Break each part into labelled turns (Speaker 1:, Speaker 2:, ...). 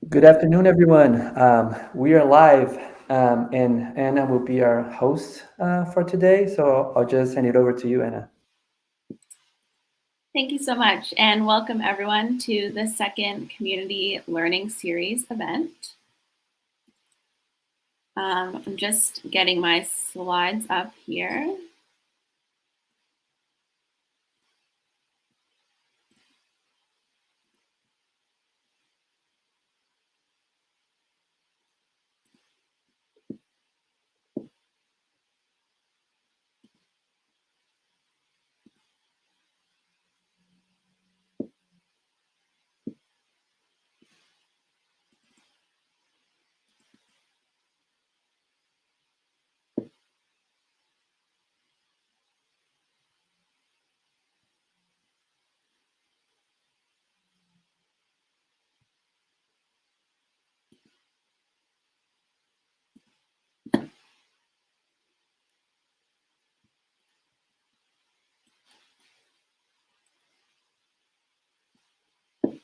Speaker 1: Good afternoon, everyone. We are live, and Anna will be our host for today. So I'll just hand it over to you, Anna.
Speaker 2: Thank you so much, and welcome everyone to the second Community Learning Series event. I'm just getting my slides up here.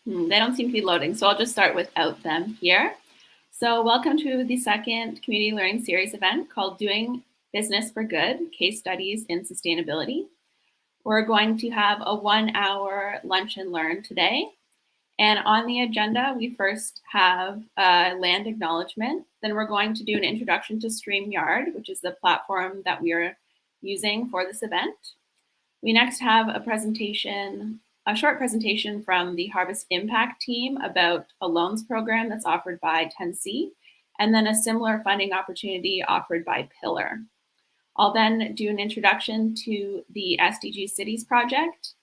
Speaker 2: They don't seem to be loading, so I'll just start without them here. So welcome to the second Community Learning Series event called Doing Business for Good, Case Studies in Sustainability. We're going to have a 1-hour lunch and learn today. And on the agenda, we first have a land acknowledgement. Then we're going to do an introduction to StreamYard, which is the platform that we are using for this event. We next have a short presentation from the Harvest Impact team about a loans program that's offered by 10C, and then a similar funding opportunity offered by Pillar. I'll then do an introduction to the SDG Cities project,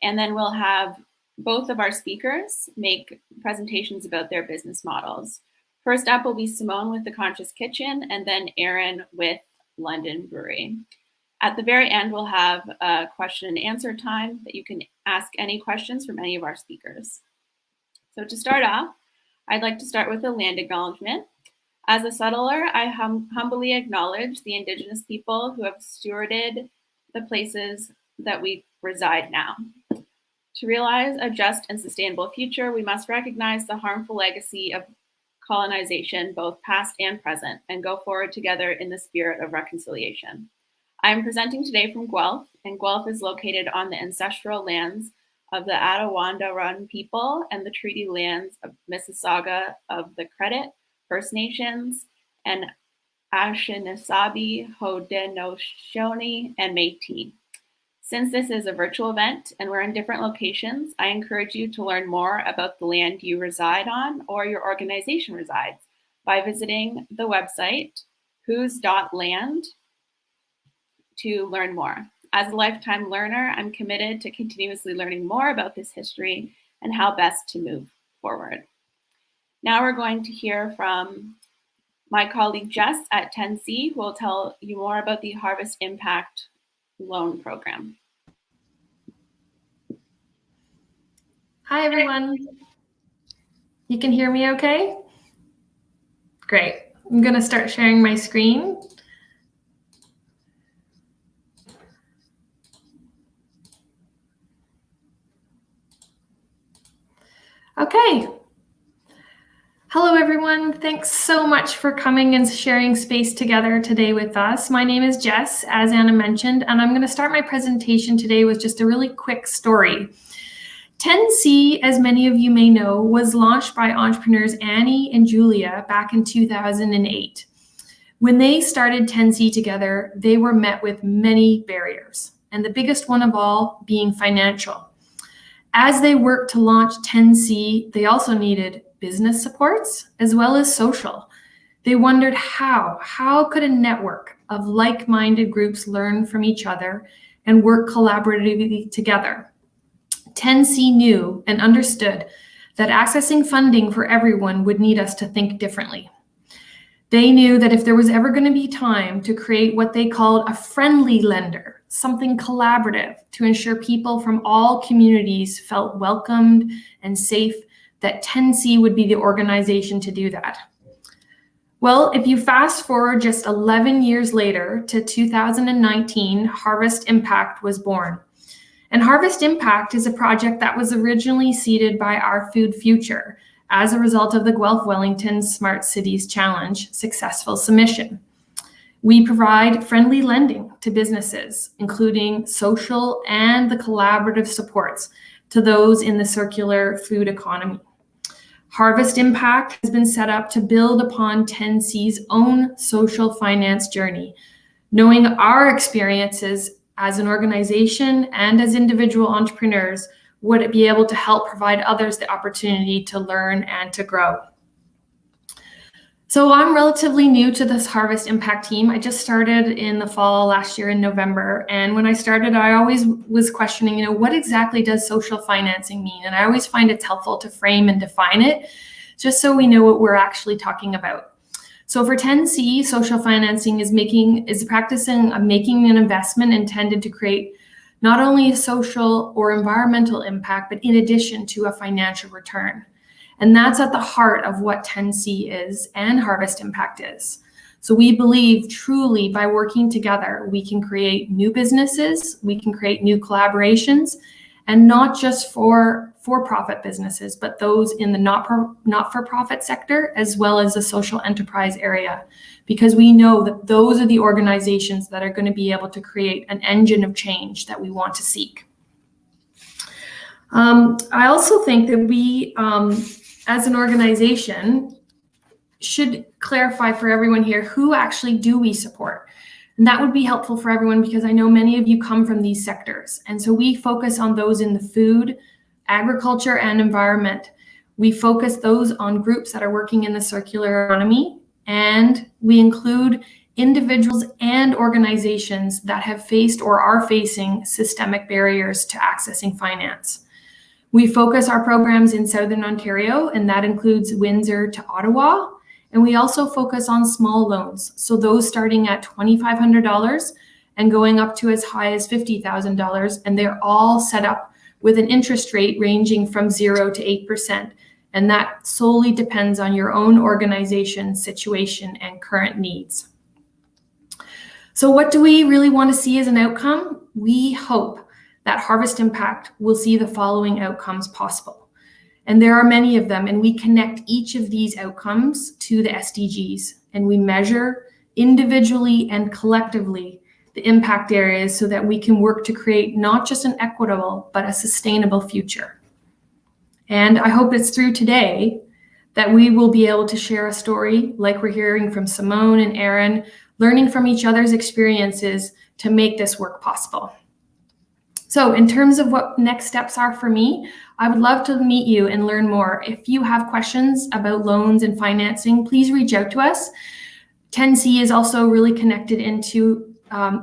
Speaker 2: and then we'll have both of our speakers make presentations about their business models. First up will be Simone with The Conscious Kitchen, and then Aaron with London Brewing. At the very end, we'll have a question and answer time that you can ask any questions from any of our speakers. So to start off, I'd like to start with a land acknowledgement. As a settler, I humbly acknowledge the Indigenous people who have stewarded the places that we reside now. To realize a just and sustainable future, we must recognize the harmful legacy of colonization, both past and present, and go forward together in the spirit of reconciliation. I am presenting today from Guelph, and Guelph is located on the ancestral lands of the Attawandaron people and the treaty lands of Mississauga of the Credit, First Nations, and Anishinaabe, Haudenosaunee, and Métis. Since this is a virtual event and we're in different locations, I encourage you to learn more about the land you reside on or your organization resides by visiting the website whose.land to learn more. As a lifetime learner, I'm committed to continuously learning more about this history and how best to move forward. Now we're going to hear from my colleague Jess at 10C, who will tell you more about the Harvest Impact loan program.
Speaker 3: Hi, everyone. You can hear me okay? Great. I'm going to start sharing my screen. Okay. Hello, everyone. Thanks so much for coming and sharing space together today with us. My name is Jess, as Anna mentioned, and I'm going to start my presentation today with just a really quick story. 10C, as many of you may know, was launched by entrepreneurs Annie and Julia back in 2008. When they started 10C together, they were met with many barriers, and the biggest one of all being financial. As they worked to launch 10C, they also needed business supports as well as social. They wondered how could a network of like-minded groups learn from each other and work collaboratively together? 10C knew and understood that accessing funding for everyone would need us to think differently. They knew that if there was ever going to be time to create what they called a friendly lender, something collaborative to ensure people from all communities felt welcomed and safe, that 10C would be the organization to do that. Well, if you fast forward just 11 years later to 2019, Harvest Impact was born. And Harvest Impact is a project that was originally seeded by Our Food Future, as a result of the Guelph Wellington Smart Cities Challenge successful submission. We provide friendly lending to businesses, including social and the collaborative supports to those in the circular food economy. Harvest Impact has been set up to build upon 10C's own social finance journey, knowing our experiences as an organization and as individual entrepreneurs, would it be able to help provide others the opportunity to learn and to grow. So I'm relatively new to this Harvest Impact team. I just started in the fall last year in November. And when I started, I always was questioning, what exactly does social financing mean? And I always find it's helpful to frame and define it, just so we know what we're actually talking about. So for 10C, social financing is practicing making an investment intended to create not only a social or environmental impact, but in addition to a financial return. And that's at the heart of what 10C is and Harvest Impact is. So we believe truly by working together, we can create new businesses, we can create new collaborations, and not just for-profit businesses, but those in the not-for-profit sector, as well as the social enterprise area, because we know that those are the organizations that are going to be able to create an engine of change that we want to seek. I also think that we, as an organization, should clarify for everyone here, who actually do we support? And that would be helpful for everyone because I know many of you come from these sectors. And so we focus on those in the food, agriculture, and environment. We focus those on groups that are working in the circular economy, and we include individuals and organizations that have faced or are facing systemic barriers to accessing finance. We focus our programs in Southern Ontario, and that includes Windsor to Ottawa. And we also focus on small loans. So those starting at $2,500 and going up to as high as $50,000. And they're all set up with an interest rate ranging from 0 to 8%. And that solely depends on your own organization, situation, and current needs. So what do we really want to see as an outcome? We hope that Harvest Impact will see the following outcomes possible. And there are many of them, and we connect each of these outcomes to the SDGs, and we measure individually and collectively the impact areas so that we can work to create not just an equitable, but a sustainable future. And I hope it's through today that we will be able to share a story like we're hearing from Simone and Aaron, learning from each other's experiences to make this work possible. So in terms of what next steps are for me, I would love to meet you and learn more. If you have questions about loans and financing, please reach out to us. 10C is also really connected into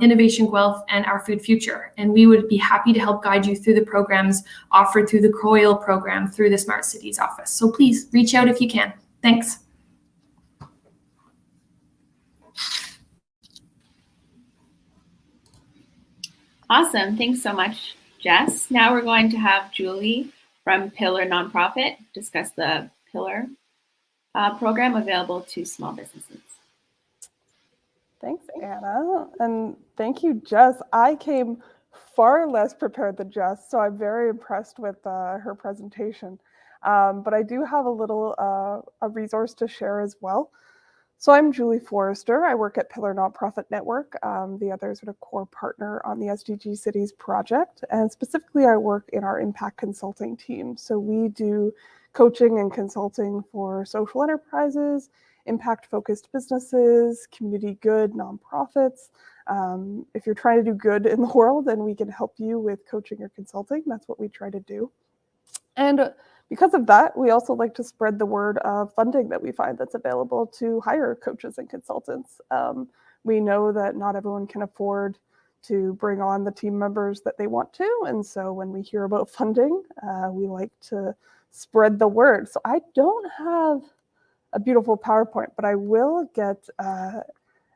Speaker 3: Innovation Guelph and Our Food Future, and we would be happy to help guide you through the programs offered through the CROIL program through the Smart Cities office. So please reach out if you can. Thanks.
Speaker 2: Awesome. Thanks so much, Jess. Now we're going to have Julie from Pillar Nonprofit discuss the Pillar program available to small businesses.
Speaker 4: Thanks, Anna. And thank you, Jess. I came far less prepared than Jess, so I'm very impressed with her presentation. But I do have a little a resource to share as well. So I'm Julie Forrester. I work at Pillar Nonprofit Network, the other sort of core partner on the SDG Cities project. And specifically, I work in our impact consulting team. So we do coaching and consulting for social enterprises, impact-focused businesses, community good nonprofits. If you're trying to do good in the world, then we can help you with coaching or consulting. That's what we try to do. And because of that, we also like to spread the word of funding that we find that's available to hire coaches and consultants. We know that not everyone can afford to bring on the team members that they want to. And so when we hear about funding, we like to spread the word. So I don't have a beautiful PowerPoint, but I will get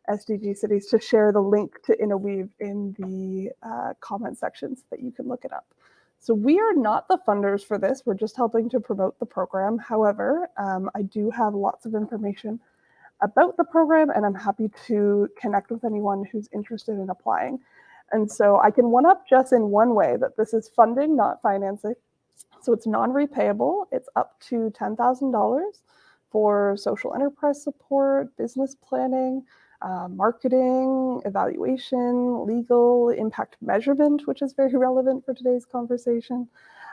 Speaker 4: SDG Cities to share the link to InnoWeave in the comment section so that you can look it up. So we are not the funders for this. We're just helping to promote the program. However, I do have lots of information about the program, and I'm happy to connect with anyone who's interested in applying. And so I can one-up Jess in one way, that this is funding, not financing. So it's non-repayable. It's up to $10,000 for social enterprise support, business planning, marketing, evaluation, legal, impact measurement, which is very relevant for today's conversation.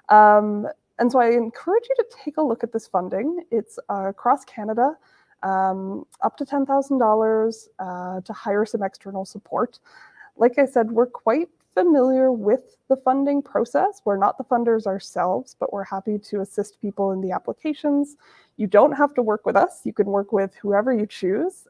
Speaker 4: And so I encourage you to take a look at this funding. It's across Canada, up to $10,000 to hire some external support. Like I said, we're quite familiar with the funding process. We're not the funders ourselves, but we're happy to assist people in the applications. You don't have to work with us. You can work with whoever you choose.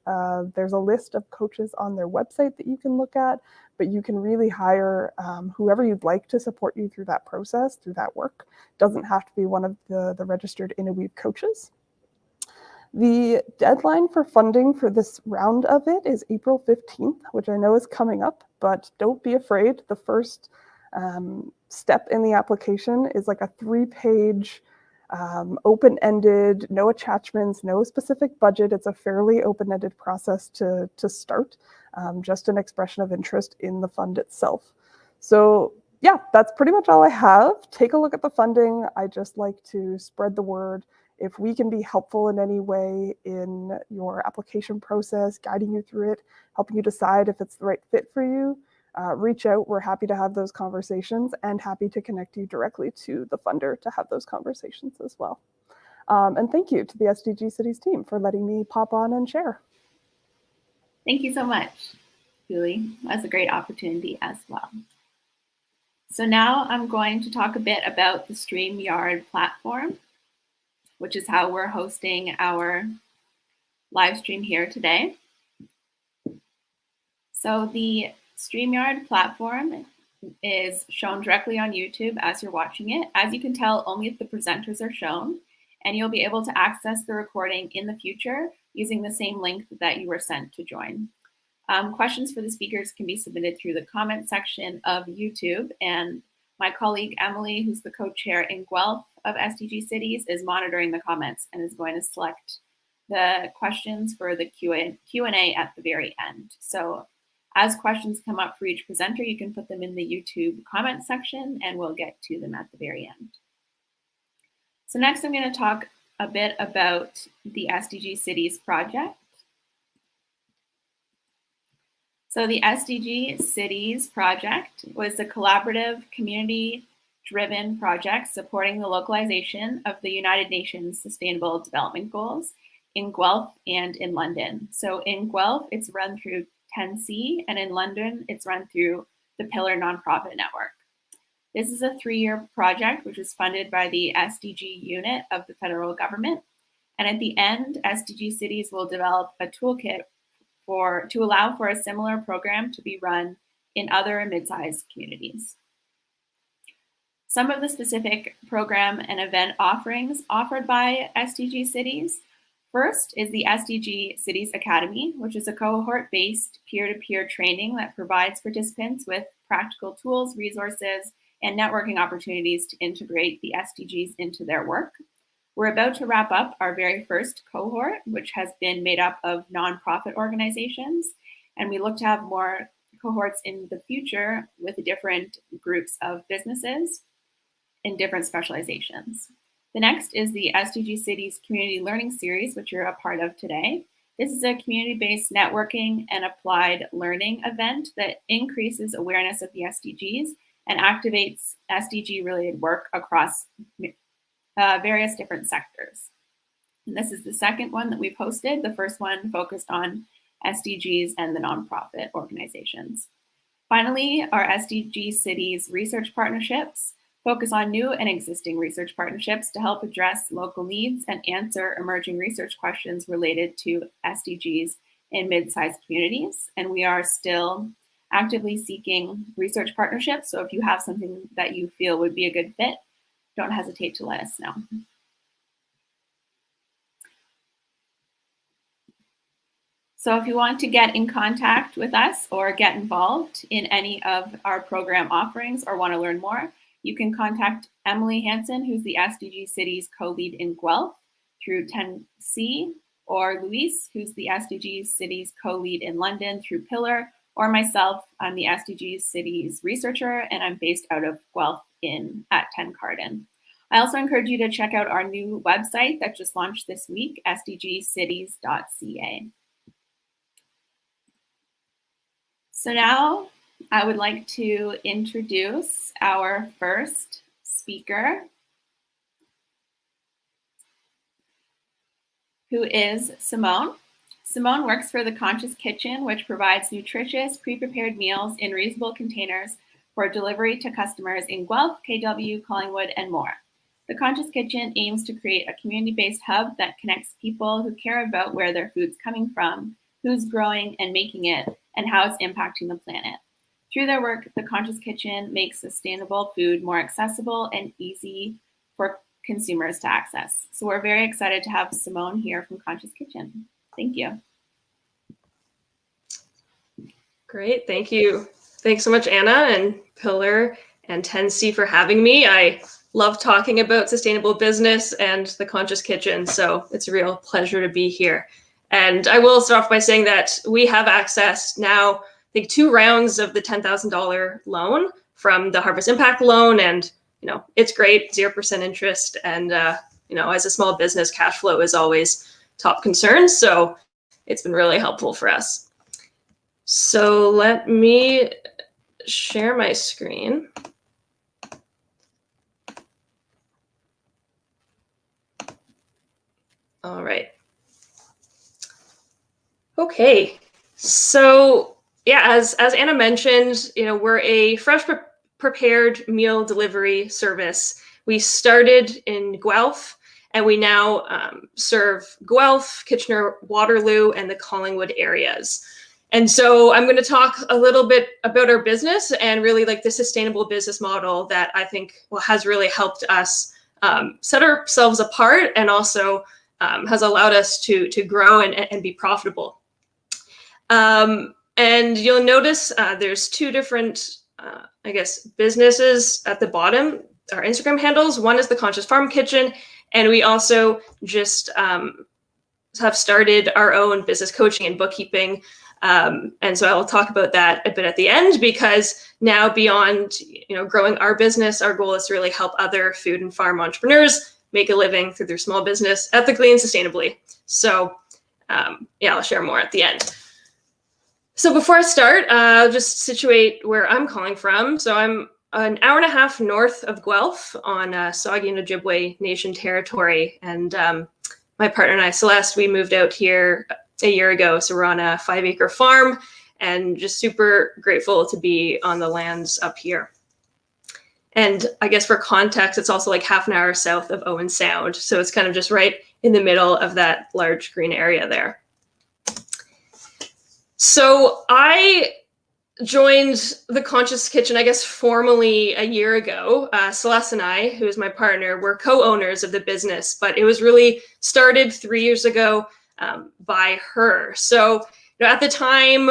Speaker 4: There's a list of coaches on their website that you can look at, but you can really hire whoever you'd like to support you through that process, through that work. Doesn't have to be one of the registered Inuit coaches. The deadline for funding for this round of it is April 15th, which I know is coming up, but don't be afraid. The first step in the application is like a 3-page, open-ended, no attachments, no specific budget. It's a fairly open-ended process to start, just an expression of interest in the fund itself. So yeah, that's pretty much all I have. Take a look at the funding. I just like to spread the word. If we can be helpful in any way in your application process, guiding you through it, helping you decide if it's the right fit for you, reach out. We're happy to have those conversations and happy to connect you directly to the funder to have those conversations as well. And thank you to the SDG Cities team for letting me pop on and share.
Speaker 2: Thank you so much, Julie. That's a great opportunity as well. So now I'm going to talk a bit about the StreamYard platform, which is how we're hosting our live stream here today. So the StreamYard platform is shown directly on YouTube as you're watching it. As you can tell, only the presenters are shown, and you'll be able to access the recording in the future using the same link that you were sent to join. Questions for the speakers can be submitted through the comment section of YouTube, and my colleague Emily, who's the co-chair in Guelph of SDG Cities, is monitoring the comments and is going to select the questions for the Q&A at the very end. So as questions come up for each presenter, you can put them in the YouTube comment section and we'll get to them at the very end. So next I'm going to talk a bit about the SDG Cities project. So the SDG Cities project was a collaborative, community-driven project supporting the localization of the United Nations Sustainable Development Goals in Guelph and in London. So in Guelph, it's run through 10C, and in London, it's run through the Pillar nonprofit network. This is a 3-year project, which was funded by the SDG unit of the federal government. And at the end, SDG Cities will develop a toolkit to allow for a similar program to be run in other mid-sized communities. Some of the specific program and event offerings offered by SDG Cities. First is the SDG Cities Academy, which is a cohort-based peer-to-peer training that provides participants with practical tools, resources, and networking opportunities to integrate the SDGs into their work. We're about to wrap up our very first cohort, which has been made up of nonprofit organizations, and we look to have more cohorts in the future with different groups of businesses in different specializations. The next is the SDG Cities Community Learning Series, which you're a part of today. This is a community-based networking and applied learning event that increases awareness of the SDGs and activates SDG-related work across various different sectors. And this is the second one that we've hosted. The first one focused on SDGs and the nonprofit organizations. Finally, our SDG Cities research partnerships focus on new and existing research partnerships to help address local needs and answer emerging research questions related to SDGs in mid-sized communities. And we are still actively seeking research partnerships. So if you have something that you feel would be a good fit, don't hesitate to let us know. So if you want to get in contact with us or get involved in any of our program offerings or want to learn more, you can contact Emily Hansen, who's the SDG Cities co-lead in Guelph, through 10C, or Luis, who's the SDG Cities co-lead in London through Pillar, or myself, I'm the SDG Cities researcher, and I'm based out of Guelph at 10 Carden. I also encourage you to check out our new website that just launched this week, sdgcities.ca. So now I would like to introduce our first speaker, who is Simone. Simone works for The Conscious Kitchen, which provides nutritious, pre-prepared meals in reusable containers for delivery to customers in Guelph, KW, Collingwood, and more. The Conscious Kitchen aims to create a community-based hub that connects people who care about where their food's coming from, who's growing and making it, and how it's impacting the planet. Through their work, The Conscious Kitchen makes sustainable food more accessible and easy for consumers to access. So we're very excited to have Simone here from Conscious Kitchen. Thank you.
Speaker 5: Great, thank you. Thanks so much, Anna and Pillar and 10C for having me. I love talking about sustainable business and The Conscious Kitchen, so it's a real pleasure to be here. And I will start off by saying that we have accessed now, I think, 2 rounds of the $10,000 loan from the Harvest Impact Loan, and it's great, 0% interest, and as a small business, cash flow is always top concern, so it's been really helpful for us. So let me share my screen. All right. Okay, so yeah, as Anna mentioned, we're a fresh prepared meal delivery service. We started in Guelph, and we now serve Guelph, Kitchener-Waterloo, and the Collingwood areas. And so I'm going to talk a little bit about our business and really like the sustainable business model that I think has really helped us set ourselves apart, and also has allowed us to grow and be profitable. And you'll notice there's 2 different, businesses at the bottom, our Instagram handles. One is The Conscious Farm Kitchen, and we also just have started our own business coaching and bookkeeping. And so I'll talk about that a bit at the end, because now beyond growing our business, our goal is to really help other food and farm entrepreneurs make a living through their small business ethically and sustainably. So I'll share more at the end. So before I start, I'll just situate where I'm calling from. So I'm an hour and a half north of Guelph on Saugeen and Ojibwe Nation territory. And my partner and I, Celeste, we moved out here a year ago. So we're on a 5-acre farm, and just super grateful to be on the lands up here. And I guess for context, it's also like half an hour south of Owen Sound. So it's kind of just right in the middle of that large green area there. So I joined The Conscious Kitchen, I guess, formally a year ago. Celeste and I, who is my partner, were co-owners of the business, but it was really started 3 years ago by her. So at the time,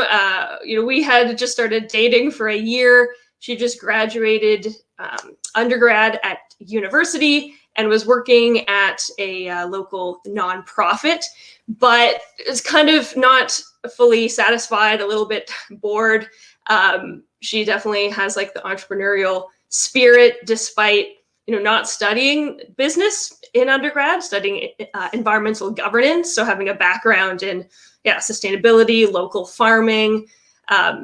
Speaker 5: we had just started dating for a year. She just graduated undergrad at university and was working at a local nonprofit, but is kind of not fully satisfied, a little bit bored. She definitely has like the entrepreneurial spirit, despite not studying business in undergrad, studying environmental governance, so having a background in sustainability, local farming,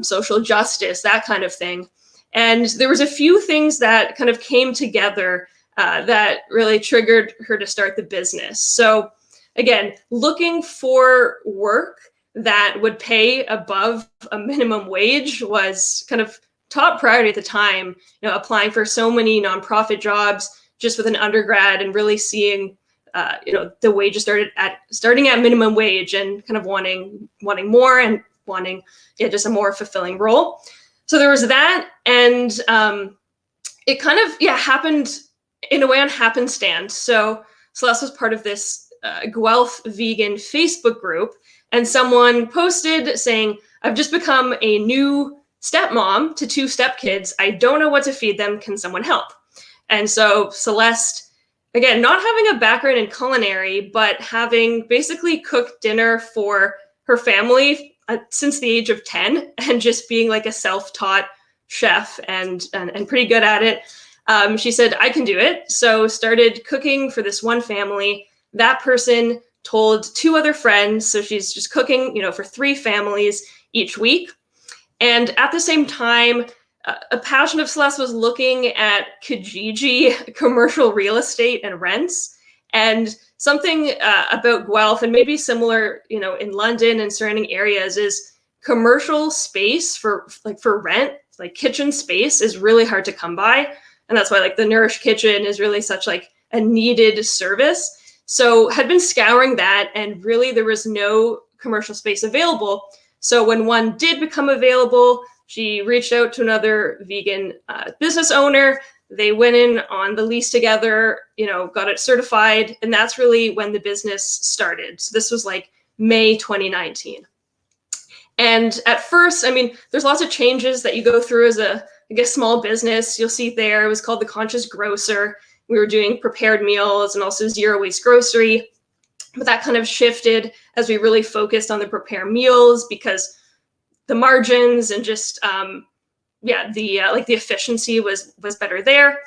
Speaker 5: social justice, that kind of thing. And there was a few things that kind of came together that really triggered her to start the business. So again, looking for work that would pay above a minimum wage was kind of top priority at the time. Applying for so many nonprofit jobs just with an undergrad, and really seeing the wages starting at minimum wage, and kind of wanting more, and wanting just a more fulfilling role. So there was that, and it kind of happened in a way on happenstance. So Celeste was part of this Guelph vegan Facebook group, and someone posted saying, "I've just become a new stepmom to 2 stepkids. I don't know what to feed them. Can someone help?" And so Celeste, again, not having a background in culinary, but having basically cooked dinner for her family since the age of 10, and just being like a self-taught chef and pretty good at it, she said, I can do it. So started cooking for this one family. That person told 2 other friends. So she's just cooking, for 3 families each week. And at the same time, a passion of Celeste was looking at Kijiji commercial real estate and rents. And something about Guelph, and maybe similar, in London and surrounding areas, is commercial space for rent, like kitchen space, is really hard to come by. And that's why the Nourish Kitchen is really such a needed service. So had been scouring that, and really there was no commercial space available. So when one did become available, she reached out to another vegan business owner. They went in on the lease together, got it certified. And that's really when the business started. So this was May 2019. And at first, there's lots of changes that you go through as a small business. You'll see there, it was called the Conscious Grocer. We were doing prepared meals and also zero waste grocery. But that kind of shifted as we really focused on the prepared meals, because the margins and just the efficiency was better there.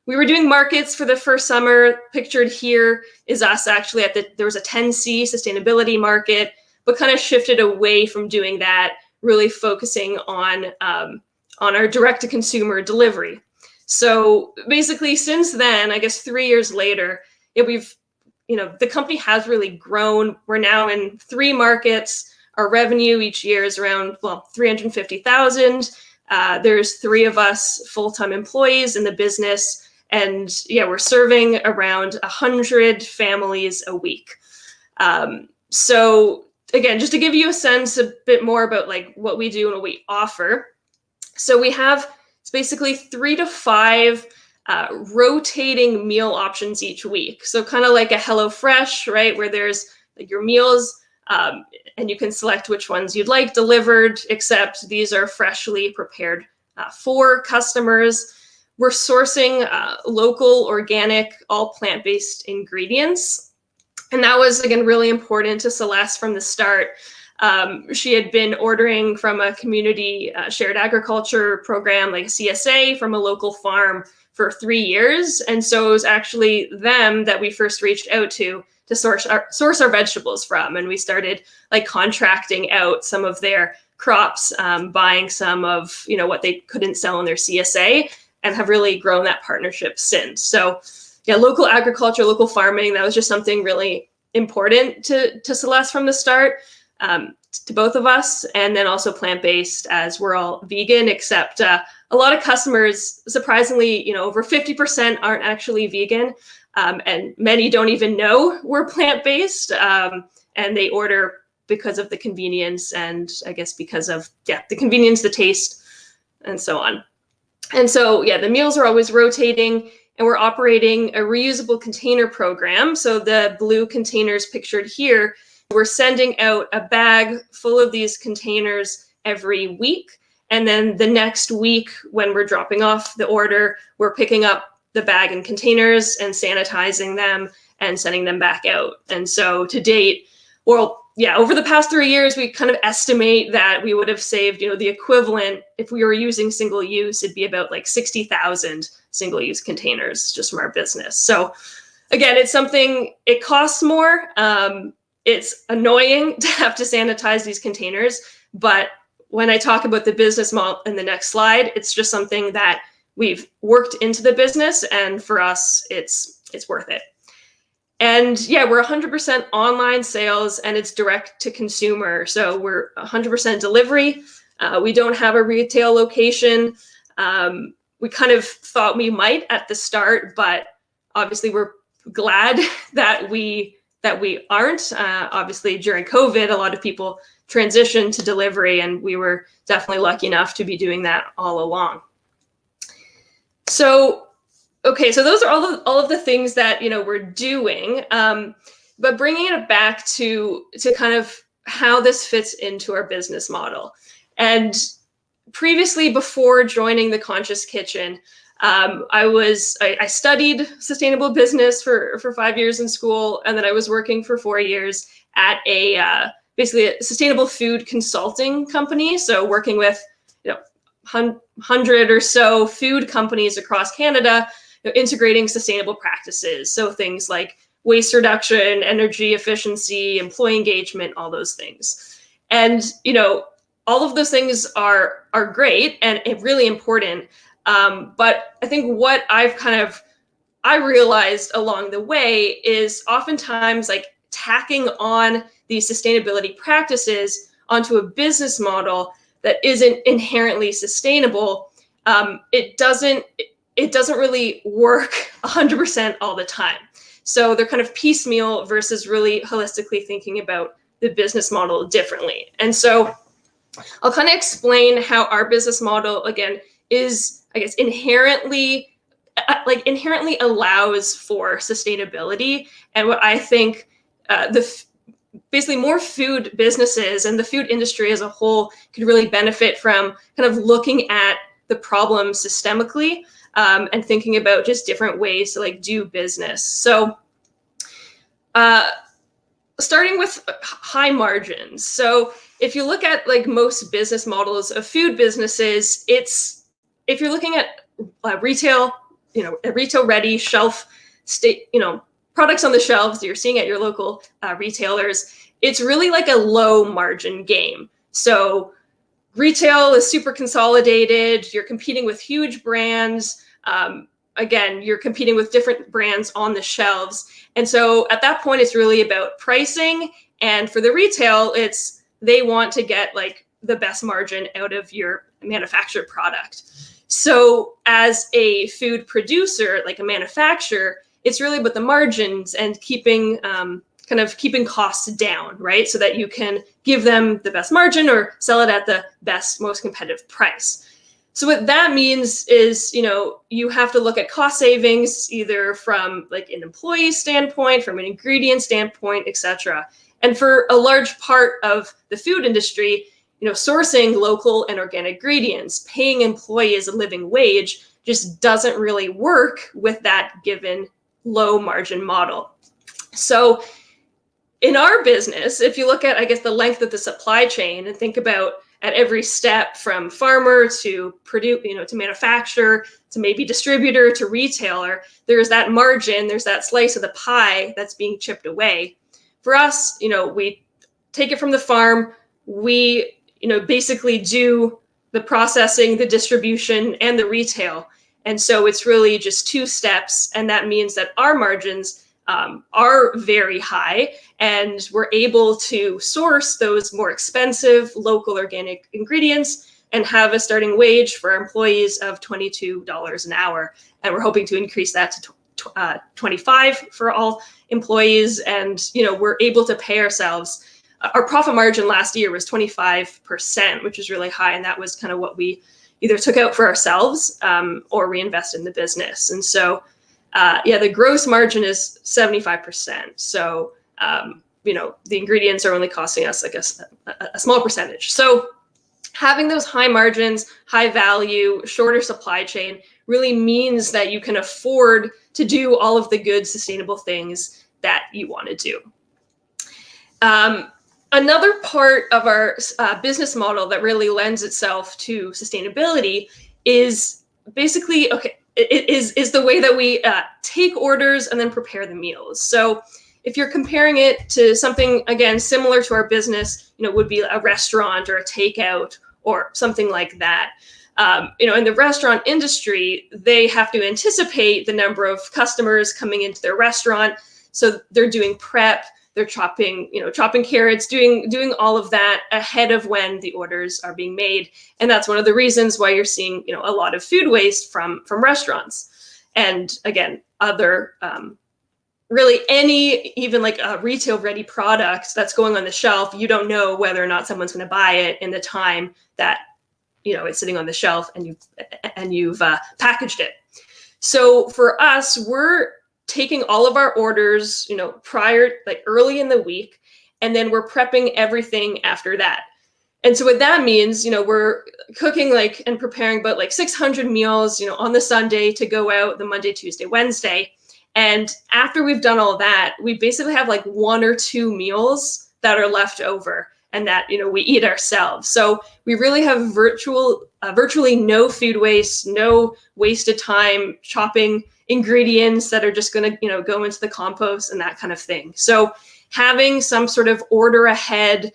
Speaker 5: We were doing markets for the first summer. Pictured here is us actually there was a 10C sustainability market, but kind of shifted away from doing that, really focusing on our direct to consumer delivery. So basically since then, I guess 3 years later, the company has really grown. We're now in 3 markets. Our revenue each year is around, 350,000. There's 3 of us full-time employees in the business. And we're serving around 100 families a week. So again, just to give you a sense a bit more about what we do and what we offer. So we have, it's basically 3 to 5 rotating meal options each week. So kind of like a HelloFresh, right? Where there's your meals, and you can select which ones you'd like delivered, except these are freshly prepared for customers. We're sourcing local, organic, all plant-based ingredients. And that was, again, really important to Celeste from the start. She had been ordering from a community shared agriculture program, like CSA, from a local farm for 3 years. And so it was actually them that we first reached out to source our vegetables from. And we started contracting out some of their crops, buying some of what they couldn't sell in their CSA, and have really grown that partnership since. So local agriculture, local farming, that was just something really important to Celeste from the start, to both of us. And then also plant-based, as we're all vegan, except a lot of customers, surprisingly, over 50% aren't actually vegan. And many don't even know we're plant-based, and they order because of the convenience, and I guess because of the convenience, the taste, and so on. And so the meals are always rotating, and we're operating a reusable container program. So the blue containers pictured here, we're sending out a bag full of these containers every week, and then the next week when we're dropping off the order, we're picking up the bag and containers and sanitizing them and sending them back out. And so to date, over the past 3 years, we kind of estimate that we would have saved, the equivalent, if we were using single use, it'd be about 60,000 single use containers just from our business. So again, it's something, it costs more. It's annoying to have to sanitize these containers, but when I talk about the business model in the next slide, it's just something that we've worked into the business, and for us, it's worth it. And we're 100% online sales, and it's direct to consumer. So we're 100% delivery. We don't have a retail location. We kind of thought we might at the start, but obviously we're glad that we aren't. Obviously during COVID, a lot of people transitioned to delivery, and we were definitely lucky enough to be doing that all along. So, okay, so those are all of the things that we're doing, but bringing it back to kind of how this fits into our business model. And previously, before joining the Conscious Kitchen, I studied sustainable business for 5 years in school, and then I was working for 4 years at basically a sustainable food consulting company. So working with 100 or so food companies across Canada, integrating sustainable practices. So things like waste reduction, energy efficiency, employee engagement, all those things. And, all of those things are great and really important. But I think what I realized along the way is oftentimes like tacking on these sustainability practices onto a business model that isn't inherently sustainable. It doesn't really work 100% all the time. So they're kind of piecemeal versus really holistically thinking about the business model differently. And so I'll kind of explain how our business model, again, is, I guess, inherently allows for sustainability, and what I think basically more food businesses and the food industry as a whole could really benefit from kind of looking at the problem systemically, and thinking about just different ways to like do business. So starting with high margins. So if you look at like most business models of food businesses, if you're looking at retail, retail ready shelf state, products on the shelves that you're seeing at your local retailers, it's really like a low margin game. So retail is super consolidated. You're competing with huge brands. Again, you're competing with different brands on the shelves. And so at that point, it's really about pricing. And for the retail, they want to get like the best margin out of your manufactured product. So as a food producer, like a manufacturer, it's really about the margins and keeping costs down, right? So that you can give them the best margin or sell it at the best, most competitive price. So what that means is, you have to look at cost savings, either from like an employee standpoint, from an ingredient standpoint, et cetera. And for a large part of the food industry, sourcing local and organic ingredients, paying employees a living wage just doesn't really work with that given low margin model. So in our business, if you look at, I guess, the length of the supply chain and think about at every step from farmer to produce, to manufacturer, to maybe distributor, to retailer, there's that margin, there's that slice of the pie that's being chipped away. For us, we take it from the farm, we, basically do the processing, the distribution, and the retail. And so it's really just two steps. And that means that our margins are very high, and we're able to source those more expensive local organic ingredients and have a starting wage for our employees of $22 an hour. And we're hoping to increase that to 25 for all employees. And, we're able to pay ourselves. Our profit margin last year was 25%, which is really high. And that was kind of what we either took out for ourselves or reinvest in the business. And so, the gross margin is 75%. So, the ingredients are only costing us, I guess, a small percentage. So having those high margins, high value, shorter supply chain really means that you can afford to do all of the good, sustainable things that you want to do. Another part of our business model that really lends itself to sustainability is basically, is the way that we take orders and then prepare the meals. So if you're comparing it to something, again, similar to our business, would be a restaurant or a takeout or something like that. In the restaurant industry, they have to anticipate the number of customers coming into their restaurant. So they're doing prep, they're chopping carrots, doing all of that ahead of when the orders are being made. And that's one of the reasons why you're seeing, a lot of food waste from restaurants. And again, other, really even like a retail ready product that's going on the shelf, you don't know whether or not someone's going to buy it in the time that, it's sitting on the shelf and you've packaged it. So for us, we're taking all of our orders, prior, like early in the week, and then we're prepping everything after that. And so what that means, we're cooking and preparing about 600 meals, on the Sunday to go out the Monday, Tuesday, Wednesday. And after we've done all that, we basically have 1 or 2 meals that are left over and that, we eat ourselves. So we really have virtual virtually no food waste, no wasted time chopping ingredients that are just going to go into the compost and that kind of thing. So having some sort of order ahead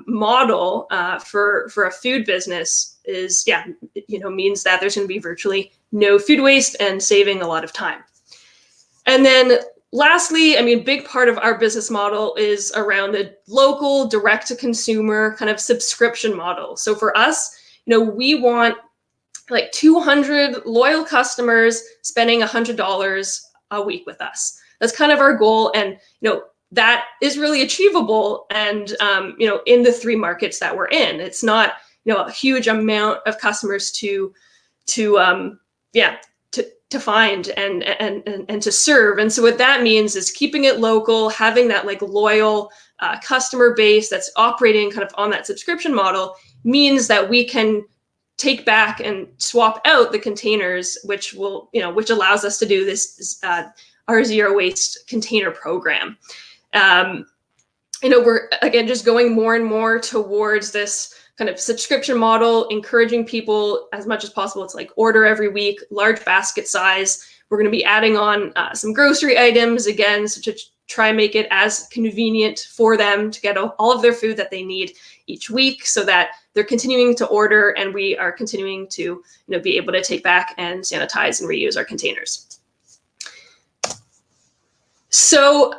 Speaker 5: model for a food business is means that there's going to be virtually no food waste and saving a lot of time. And then lastly, I mean, a big part of our business model is around the local direct to consumer kind of subscription model. So for us, we want like 200 loyal customers spending $100 a week with us. That's kind of our goal. And, that is really achievable. And, in the 3 markets that we're in, it's not, a huge amount of customers to find and to serve. And so what that means is keeping it local, having that like loyal customer base that's operating kind of on that subscription model means that we can take back and swap out the containers, which allows us to do this our zero waste container program. We're again just going more and more towards this kind of subscription model, encouraging people as much as possible to like order every week, large basket size. We're going to be adding on some grocery items again, so to try and make it as convenient for them to get all of their food that they need each week, so that they're continuing to order and we are continuing to be able to take back and sanitize and reuse our containers. So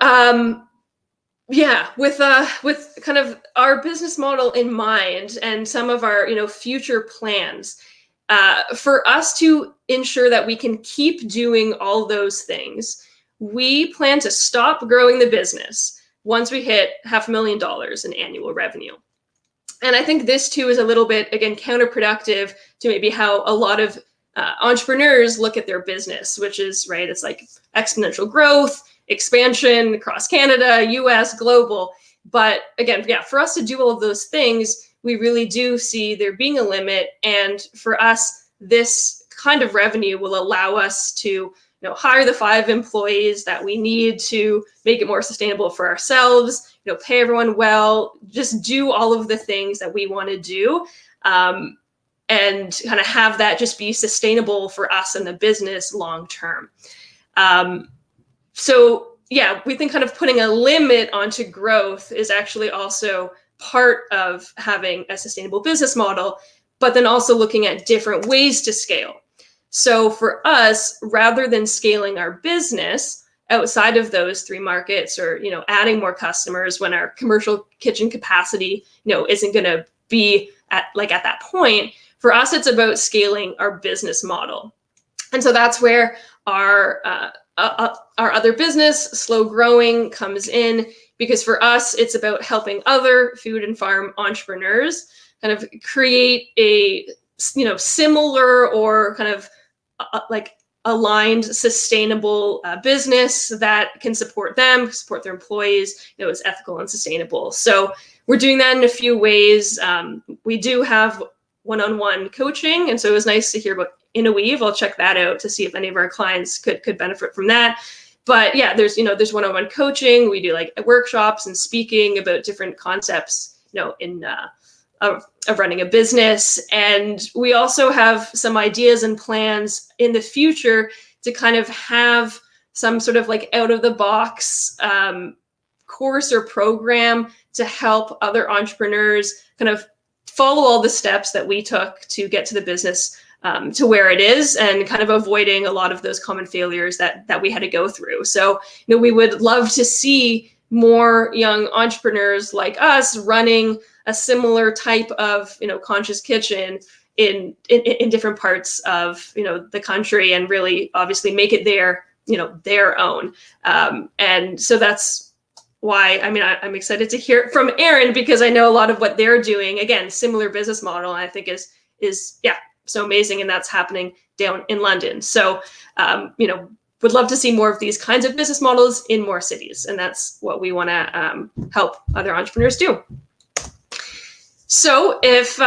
Speaker 5: with kind of our business model in mind and some of our future plans, for us to ensure that we can keep doing all those things, we plan to stop growing the business once we hit $500,000 in annual revenue. And I think this too is a little bit, again, counterproductive to maybe how a lot of entrepreneurs look at their business, which is, right, it's like exponential growth, expansion across Canada, US, global. But again, for us to do all of those things, we really do see there being a limit. And for us, this kind of revenue will allow us to hire the 5 employees that we need to make it more sustainable for ourselves, pay everyone well, just do all of the things that we want to do, and kind of have that just be sustainable for us and the business long term. So we think kind of putting a limit onto growth is actually also part of having a sustainable business model, but then also looking at different ways to scale. So for us, rather than scaling our business outside of those 3 markets or, adding more customers when our commercial kitchen capacity, isn't going to be at that point, for us, it's about scaling our business model. And so that's where our other business, Slow Growing, comes in, because for us, it's about helping other food and farm entrepreneurs kind of create a, similar or kind of like aligned, sustainable business that can support them, support their employees, is ethical and sustainable. So we're doing that in a few ways. We do have one-on-one coaching, and so it was nice to hear about Innoweave. I'll check that out to see if any of our clients could benefit from that. But there's one-on-one coaching. We do like workshops and speaking about different concepts, of running a business. And we also have some ideas and plans in the future to kind of have some sort of like out of the box course or program to help other entrepreneurs kind of follow all the steps that we took to get to the business to where it is, and kind of avoiding a lot of those common failures that we had to go through. So, we would love to see more young entrepreneurs like us running a similar type of, conscious kitchen in different parts of, the country, and really obviously make it their own. And so that's why, I'm excited to hear it from Erin, because I know a lot of what they're doing, again, similar business model, I think is so amazing. And that's happening down in London. So, would love to see more of these kinds of business models in more cities. And that's what we want to help other entrepreneurs do. So if,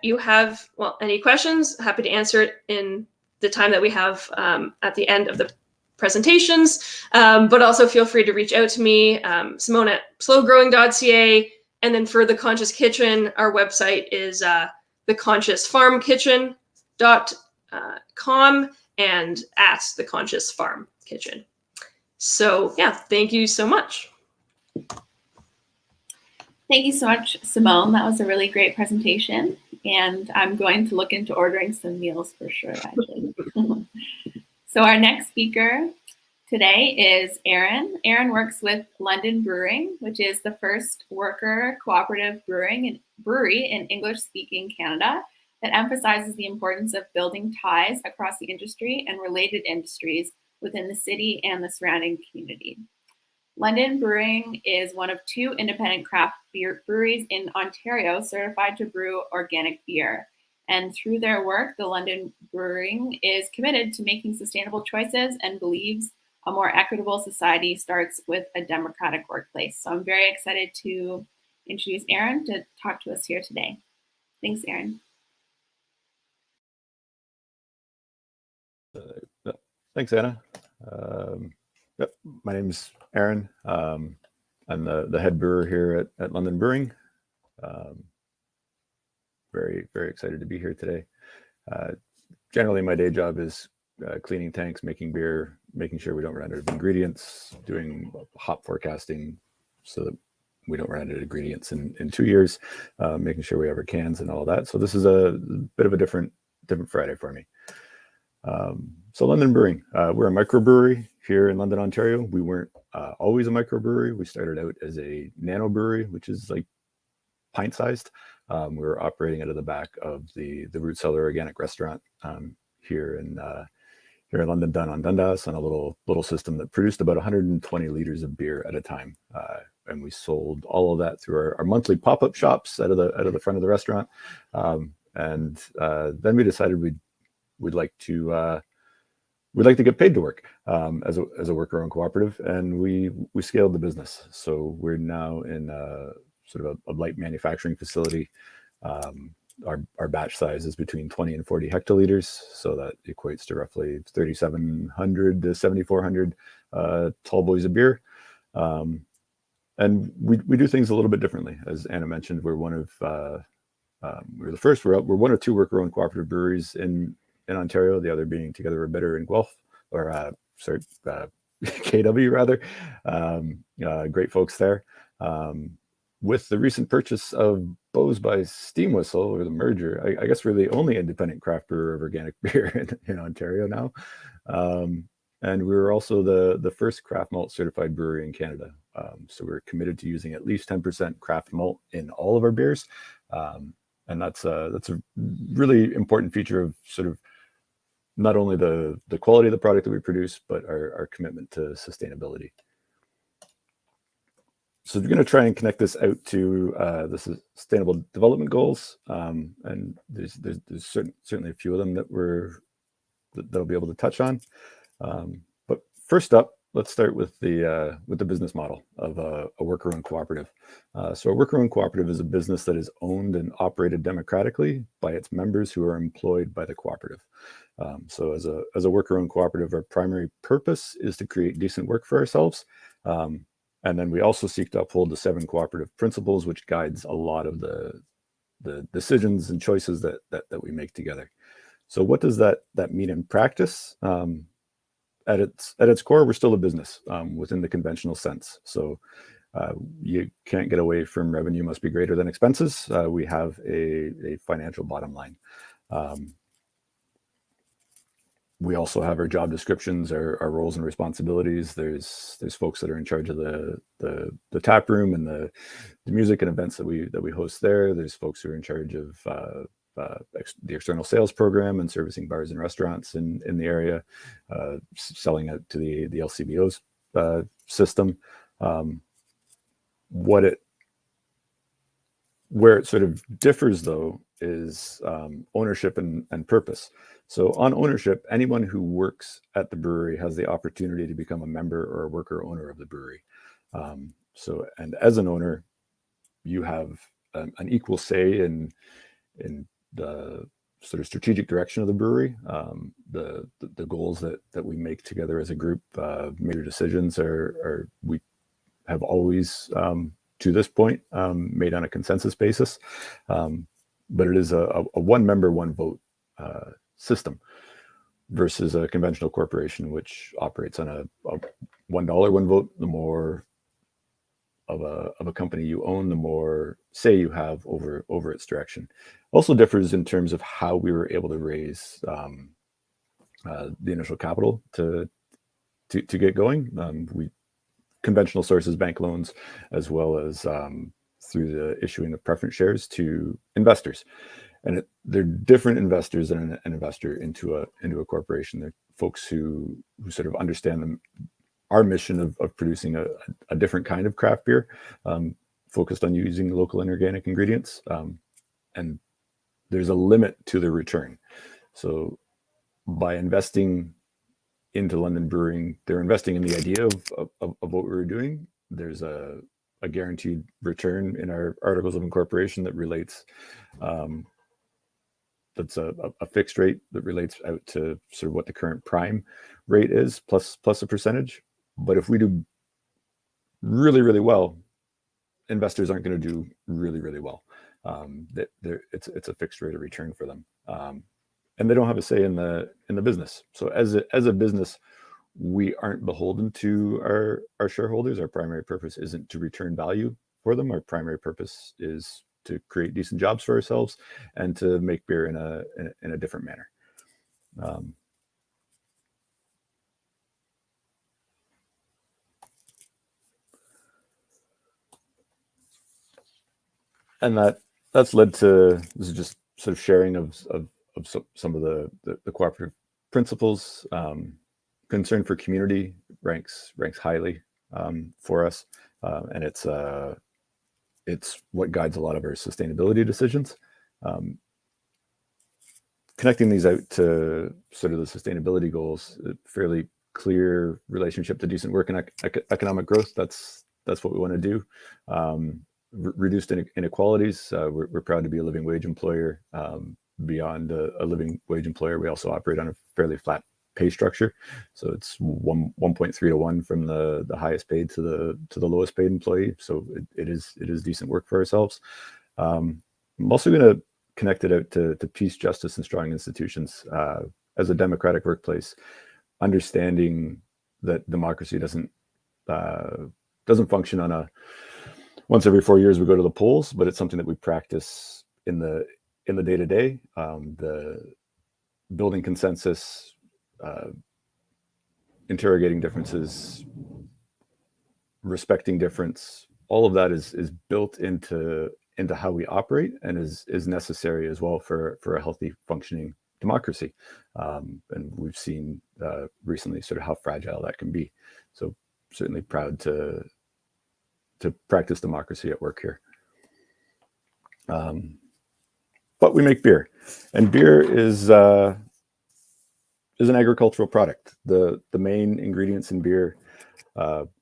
Speaker 5: you have, any questions, happy to answer it in the time that we have at the end of the presentations. But also feel free to reach out to me, Simone at slowgrowing.ca. And then for the Conscious Kitchen, our website is theconsciousfarmkitchen.com and at the Conscious Farm Kitchen. So yeah, thank you so much.
Speaker 2: Thank you so much, Simone. That was a really great presentation. And I'm going to look into ordering some meals for sure, actually. So our next speaker today is Aaron. Aaron works with London Brewing, which is the first worker cooperative brewery in English-speaking Canada that emphasizes the importance of building ties across the industry and related industries within the city and the surrounding community. London Brewing is one of 2 independent craft beer breweries in Ontario certified to brew organic beer. And through their work, the London Brewing is committed to making sustainable choices and believes a more equitable society starts with a democratic workplace. So I'm very excited to introduce Aaron to talk to us here today. Thanks, Aaron.
Speaker 6: Thanks, Anna. Yep, my name's Aaron. I'm the head brewer here at London Brewing. Very, very excited to be here today. Generally, my day job is cleaning tanks, making beer, making sure we don't run out of ingredients, doing hop forecasting so that we don't run out of ingredients in 2 years, making sure we have our cans and all that. So this is a bit of a different Friday for me. So London Brewing, we're a microbrewery here in London, Ontario. We weren't always a microbrewery. We started out as a nano brewery, which is like pint-sized. We were operating out of the back of the Root Cellar Organic Restaurant here in London, done on Dundas, on a little system that produced about 120 liters of beer at a time. And we sold all of that through our monthly pop-up shops out of the front of the restaurant. And then we decided we'd like to get paid to work as a worker-owned cooperative, and we scaled the business. So we're now in sort of a light manufacturing facility. Our batch size is between 20 and 40 hectoliters, so that equates to roughly 3,700 to 7,400 tall boys of beer. And we do things a little bit differently. As Anna mentioned, we're one of we're the first. We're one of 2 worker-owned cooperative breweries in Ontario. The other being Together We're Better in Guelph, or KW rather. Great folks there. With the recent purchase of Bose by Steam Whistle, or the merger, I guess we're the only independent craft brewer of organic beer in Ontario now. And we were also the first craft malt certified brewery in Canada. So we're committed to using at least 10% craft malt in all of our beers. And that's a really important feature of sort of not only the quality of the product that we produce, but our commitment to sustainability. So we're going to try and connect this out to the Sustainable Development Goals, and there's certainly a few of them that'll be able to touch on. But first up, let's start with the business model of a worker-owned cooperative. So a worker-owned cooperative is a business that is owned and operated democratically by its members who are employed by the cooperative. So as a worker-owned cooperative, our primary purpose is to create decent work for ourselves. And then we also seek to uphold the 7 cooperative principles, which guides a lot of the decisions and choices that we make together. So what does that mean in practice? At its core, we're still a business within the conventional sense. So you can't get away from revenue must be greater than expenses. We have a financial bottom line. We also have our job descriptions, our roles and responsibilities. There's folks that are in charge of the tap room and the music and events that we host there. There's folks who are in charge of the external sales program and servicing bars and restaurants in the area, selling out to the LCBO's system. Where it sort of differs, though, is ownership and purpose. So on ownership, anyone who works at the brewery has the opportunity to become a member or a worker owner of the brewery. And as an owner, you have an equal say in the sort of strategic direction of the brewery, the goals that we make together as a group. Major decisions are we have always to this point made on a consensus basis. but it is a one member, one vote system versus a conventional corporation, which operates on a $1, one vote. The more of a company you own, the more say you have over its direction. Also differs in terms of how we were able to raise the initial capital to get going. We conventional sources, bank loans, as well as through the issuing of preference shares to investors. And they're different investors than an investor into a corporation. They're folks who sort of understand our mission of producing a different kind of craft beer, focused on using local and organic ingredients. And there's a limit to the return. So by investing into London Brewing, they're investing in the idea of what we were doing. There's a guaranteed return in our articles of incorporation that relates, that's a fixed rate that relates out to sort of what the current prime rate is, plus a percentage. But if we do really, really well, investors aren't going to do really, really well. It's a fixed rate of return for them. And they don't have a say in the business. So as a business, we aren't beholden to our shareholders. Our primary purpose isn't to return value for them. Our primary purpose is to create decent jobs for ourselves and to make beer in a different manner. And that's led to, this is just sort of sharing of some of the cooperative principles. Concern for community ranks highly for us, and it's what guides a lot of our sustainability decisions. Connecting these out to sort of the sustainability goals, a fairly clear relationship to decent work and economic growth. That's what we want to do. Reduced inequalities. We're proud to be a living wage employer. Beyond a living wage employer, we also operate on a fairly flat pay structure. So it's 1.3 to 1 from the highest paid to the lowest paid employee. So it is decent work for ourselves. I'm also going to connect it out to peace, justice, and strong institutions. As a democratic workplace, understanding that democracy doesn't function on a once every 4 years we go to the polls, but it's something that we practice in the day-to-day. The building consensus, interrogating differences, respecting difference, all of that is built into how we operate and is necessary as well for a healthy functioning democracy. And we've seen recently sort of how fragile that can be. So certainly proud to practice democracy at work here. But we make beer, and beer is an agricultural product. The main ingredients in beer,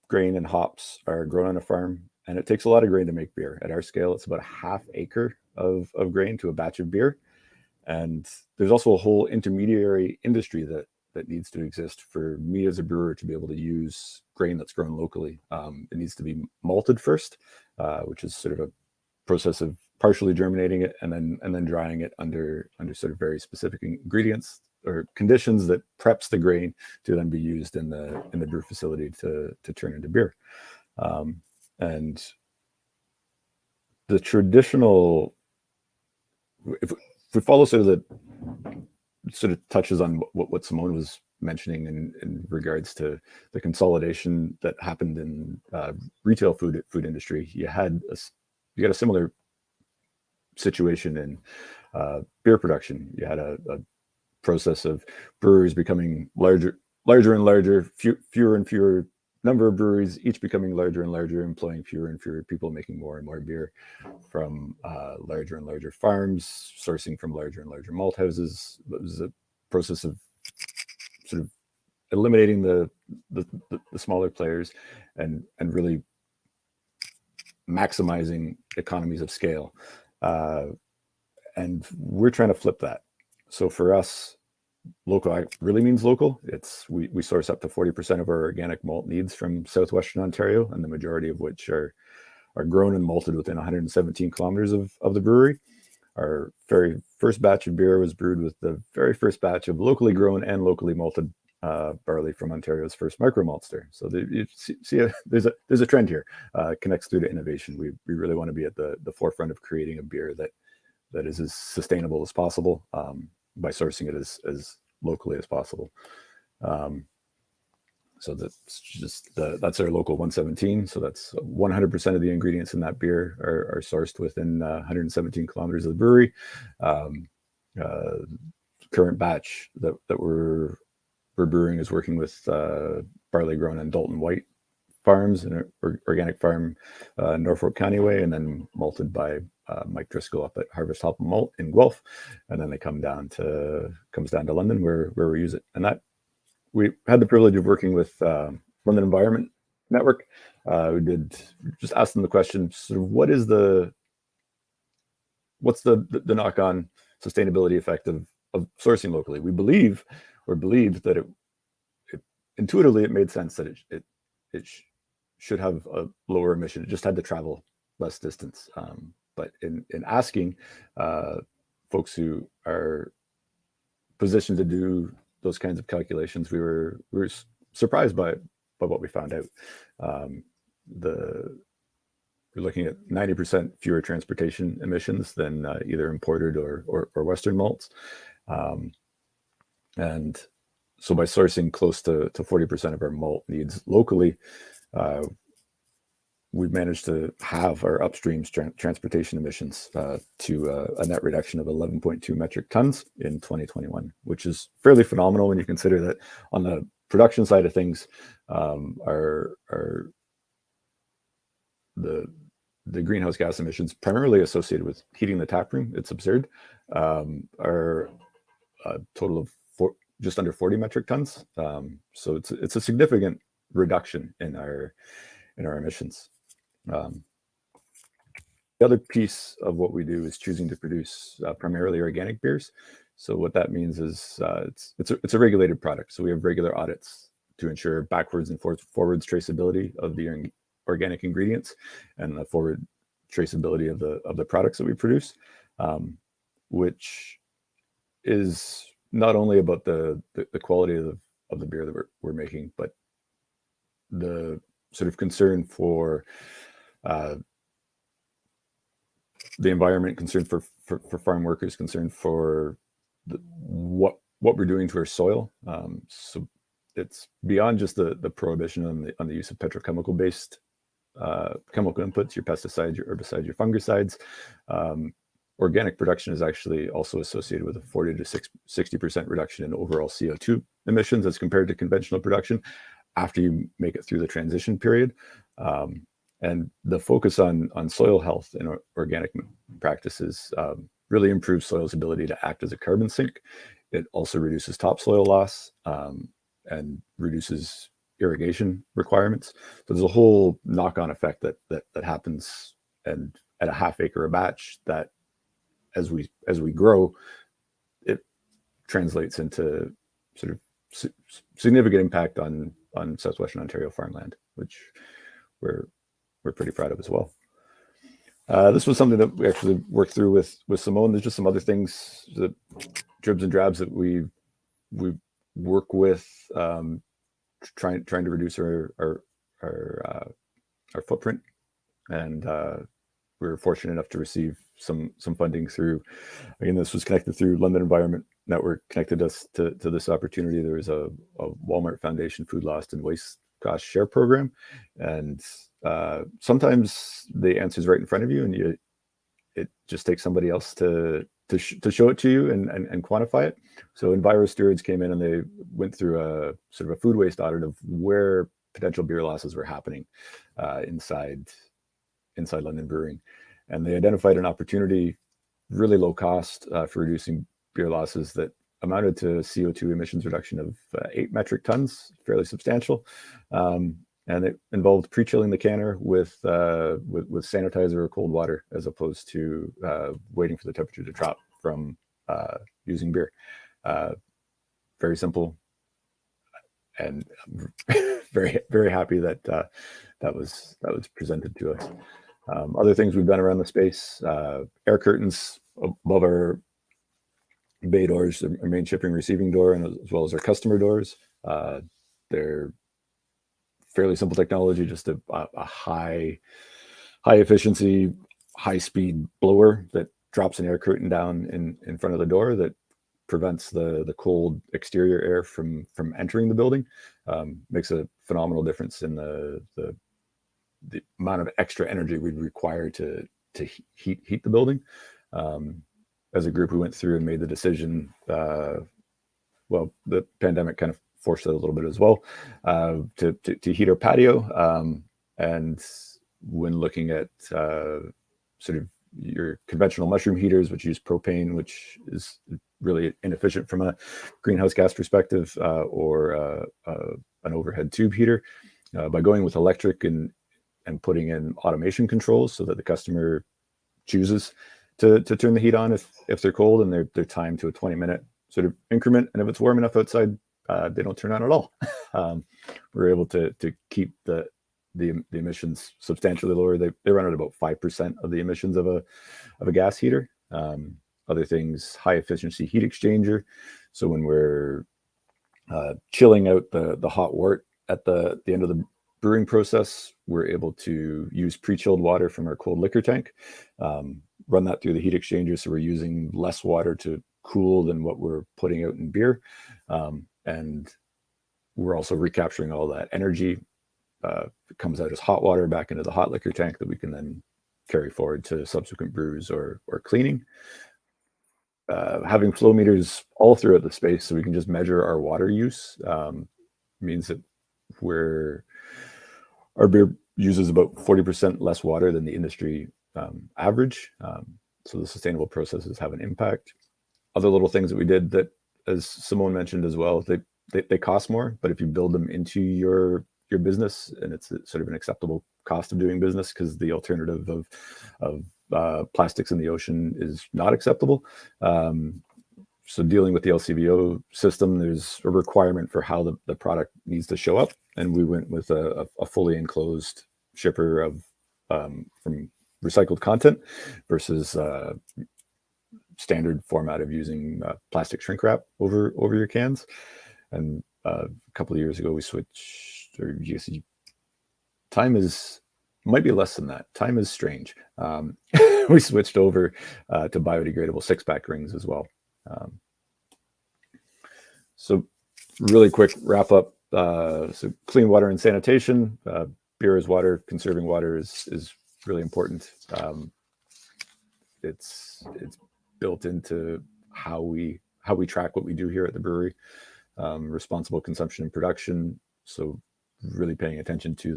Speaker 6: grain and hops, are grown on a farm, and it takes a lot of grain to make beer. At our scale, it's about a half acre of grain to a batch of beer. And there's also a whole intermediary industry that needs to exist for me as a brewer to be able to use grain that's grown locally. It needs to be malted first, which is sort of a process of partially germinating it and then drying it under sort of very specific ingredients or conditions that preps the grain to then be used in the brew facility to turn into beer. And the traditional, if we follow sort of touches on what Simone was mentioning in regards to the consolidation that happened in retail food industry, you got a similar situation in beer production. You had a process of breweries becoming larger and larger, fewer and fewer number of breweries, each becoming larger and larger, employing fewer and fewer people, making more and more beer from larger and larger farms, sourcing from larger and larger malt houses. It was a process of sort of eliminating the smaller players and really maximizing economies of scale. And we're trying to flip that. So for us, local really means local. We source up to 40% of our organic malt needs from southwestern Ontario, and the majority of which are grown and malted within 117 kilometers of the brewery. Our very first batch of beer was brewed with the very first batch of locally grown and locally malted barley from Ontario's first micro maltster. So you see there's a trend here. Connects through to innovation. We really want to be at the forefront of creating a beer that is as sustainable as possible by sourcing it as locally as possible. So that's our local 117. So that's 100% of the ingredients in that beer are sourced within 117 kilometers of the brewery. Current batch that we're brewing is working with barley grown on Dalton White Farms, an organic farm Norfolk County way, and then malted by Mike Driscoll up at Harvest Hop and Malt in Guelph, and then they comes down to London where we use it. And that we had the privilege of working with London Environment Network. We did just ask them the question: sort of what's the knock-on sustainability effect of sourcing locally? We believed that it intuitively it made sense that it should have a lower emission. It just had to travel less distance. But in asking folks who are positioned to do those kinds of calculations, we were surprised by what we found out. We're looking at 90% fewer transportation emissions than either imported or Western malts. And so by sourcing close to 40% of our malt needs locally, we've managed to halve our upstream transportation emissions to a net reduction of 11.2 metric tons in 2021, which is fairly phenomenal when you consider that on the production side of things, the greenhouse gas emissions primarily associated with heating the tap room, it's absurd, are a total of just under 40 metric tons. So it's a significant reduction in our emissions. The other piece of what we do is choosing to produce primarily organic beers. So what that means is it's a regulated product. So we have regular audits to ensure backwards and forwards traceability of the organic ingredients and the forward traceability of the products that we produce, which is not only about the quality of the beer that we're making, but the sort of concern for the environment, concern for farm workers, concern for what we're doing to our soil. So it's beyond just the prohibition on the use of petrochemical based chemical inputs, your pesticides, your herbicides, your fungicides. Organic production is actually also associated with a 40 to 60% reduction in overall CO2 emissions as compared to conventional production after you make it through the transition period. And the focus on soil health and organic practices really improves soil's ability to act as a carbon sink. It also reduces topsoil loss and reduces irrigation requirements. So there's a whole knock-on effect that happens, and at a half acre a batch, that as we grow, it translates into sort of significant impact on Southwestern Ontario farmland, which we're pretty proud of as well. This was something that we actually worked through with Simone. There's just some other things, the dribs and drabs that we work with, trying to reduce our footprint, and we were fortunate enough to receive some funding through. Again, this was connected through London Environment Network, connected us to this opportunity. There was a Walmart Foundation Food Loss and Waste Cost Share program, and sometimes the answer is right in front of you, and it just takes somebody else to show it to you and quantify it. So Enviro Stewards came in and they went through a sort of a food waste audit of where potential beer losses were happening inside London Brewing, and they identified an opportunity, really low cost, for reducing beer losses that amounted to CO2 emissions reduction of 8 metric tons, fairly substantial. And it involved pre-chilling the canner with sanitizer or cold water, as opposed to waiting for the temperature to drop from using beer. Very simple, and very, very happy that that was presented to us. Other things we've done around the space: air curtains above our bay doors, our main shipping receiving door, and as well as our customer doors. They're fairly simple technology, just a high efficiency, high speed blower that drops an air curtain down in front of the door that prevents the cold exterior air from entering the building. Makes a phenomenal difference in the amount of extra energy we'd require to heat the building. As a group, we went through and made the decision. Well, the pandemic kind of forced it a little bit as well, to heat our patio. And when looking at sort of your conventional mushroom heaters, which use propane, which is really inefficient from a greenhouse gas perspective, or an overhead tube heater, by going with electric and putting in automation controls so that the customer chooses to turn the heat on if they're cold, and they're timed to a 20-minute sort of increment. And if it's warm enough outside, they don't turn on at all. We're able to keep the emissions substantially lower. They run at about 5% of the emissions of a gas heater. Other things, high efficiency heat exchanger. So when we're chilling out the hot wort at the end of the brewing process, we're able to use pre-chilled water from our cold liquor tank, run that through the heat exchanger. So we're using less water to cool than what we're putting out in beer. And we're also recapturing all that energy. It comes out as hot water back into the hot liquor tank that we can then carry forward to subsequent brews or cleaning. Having flow meters all throughout the space so we can just measure our water use means that our beer uses about 40% less water than the industry average. So the sustainable processes have an impact. Other little things that we did that, as Simone mentioned as well, they cost more, but if you build them into your business, and it's sort of an acceptable cost of doing business, because the alternative of plastics in the ocean is not acceptable. So dealing with the LCBO system, there's a requirement for how the product needs to show up, and we went with a fully enclosed shipper of from recycled content versus standard format of using plastic shrink wrap over your cans. And a couple of years ago, we switched, or you see, might be less than that. Time is strange. We switched over to biodegradable 6-pack rings as well. So really quick wrap up. So clean water and sanitation. Beer is water. Conserving water is really important. It's built into how we track what we do here at the brewery. Responsible consumption and production. So really paying attention to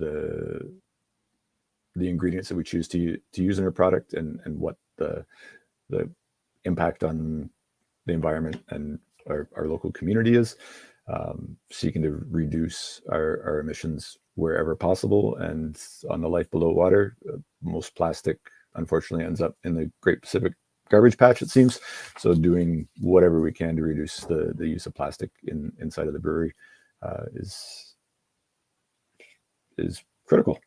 Speaker 6: the ingredients that we choose to use in our product, and what the impact on the environment and our local community is. Seeking to reduce our emissions wherever possible. And on the life below water, most plastic unfortunately ends up in the Great Pacific Garbage Patch, it seems. So doing whatever we can to reduce the use of plastic inside of the brewery is critical.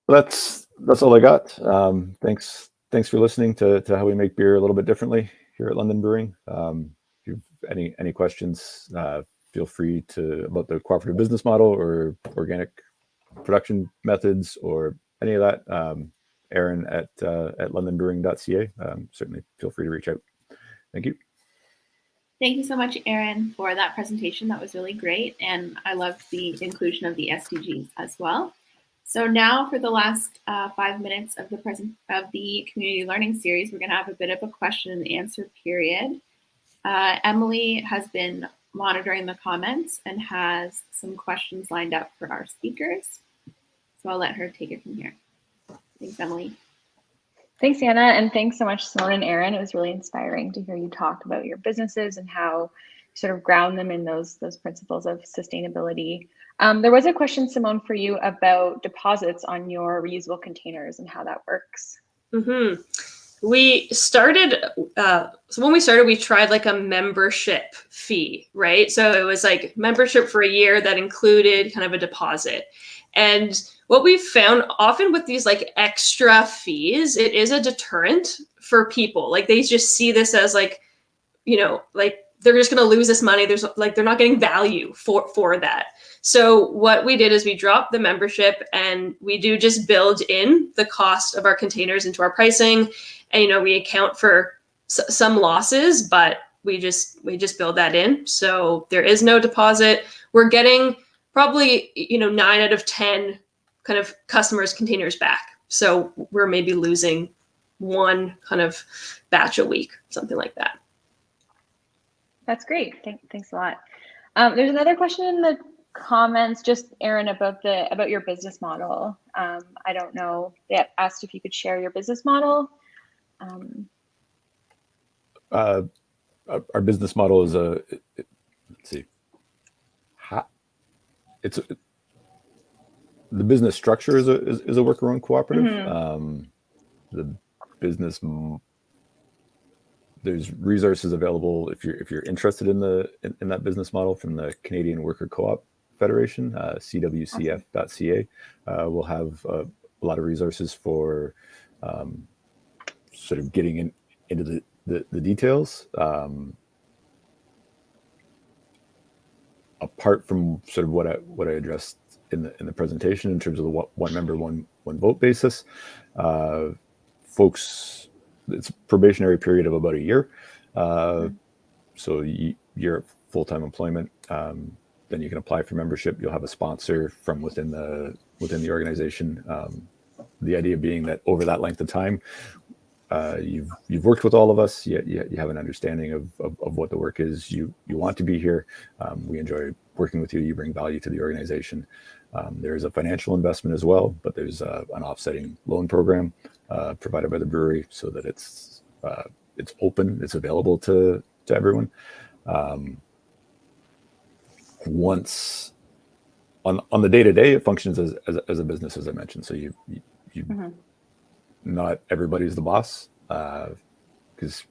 Speaker 6: That's all I got. Thanks for listening to how we make beer a little bit differently here at London Brewing. If you have any questions, feel free about the cooperative business model or organic production methods or any of that. Aaron at londonbrewing.ca. Certainly feel free to reach out. Thank you.
Speaker 2: Thank you so much, Aaron, for that presentation. That was really great. And I loved the inclusion of the SDGs as well. So now for the last 5 minutes of the community learning series, we're going to have a bit of a question and answer period. Emily has been monitoring the comments and has some questions lined up for our speakers. So I'll let her take it from here. Thanks, Emily.
Speaker 7: Thanks, Anna, and thanks so much, Simone and Aaron. It was really inspiring to hear you talk about your businesses and how you sort of ground them in those principles of sustainability. There was a question, Simone, for you about deposits on your reusable containers and how that works.
Speaker 5: Mm-hmm. We started, so when we started, we tried like a membership fee, right? So it was like membership for a year that included kind of a deposit. And what we've found often with these like extra fees, it is a deterrent for people. Like they just see this as like, you know, like they're just going to lose this money. There's like, they're not getting value for that. So what we did is we dropped the membership, and we do just build in the cost of our containers into our pricing. And, you know, we account for some losses, but we just build that in. So there is no deposit. We're getting probably, you know, 9 out of 10 kind of customers' containers back. So we're maybe losing one kind of batch a week, something like that.
Speaker 7: That's great. Thanks a lot. There's another question in the comments, just Aaron, about your business model. I don't know. They asked if you could share your business model.
Speaker 6: Our business model is let's see. The business structure is a worker-owned cooperative.
Speaker 7: Mm-hmm.
Speaker 6: The business, there's resources available if you're interested in that business model from the Canadian Worker Co-op Federation, cwcf.ca. We'll have a lot of resources for sort of getting into the details. Apart from sort of what I addressed in the presentation in terms of the one member, one vote basis, folks, it's a probationary period of about a year. So you're full-time employment. Then you can apply for membership. You'll have a sponsor from within the organization. The idea being that over that length of time, you've worked with all of us. You have an understanding of what the work is. You want to be here. We enjoy working with you. You bring value to the organization. There's a financial investment as well, but there's an offsetting loan program provided by the brewery so that it's open, it's available to everyone. Once on the day-to-day, it functions as a business, as I mentioned. So you mm-hmm. Not everybody's the boss, because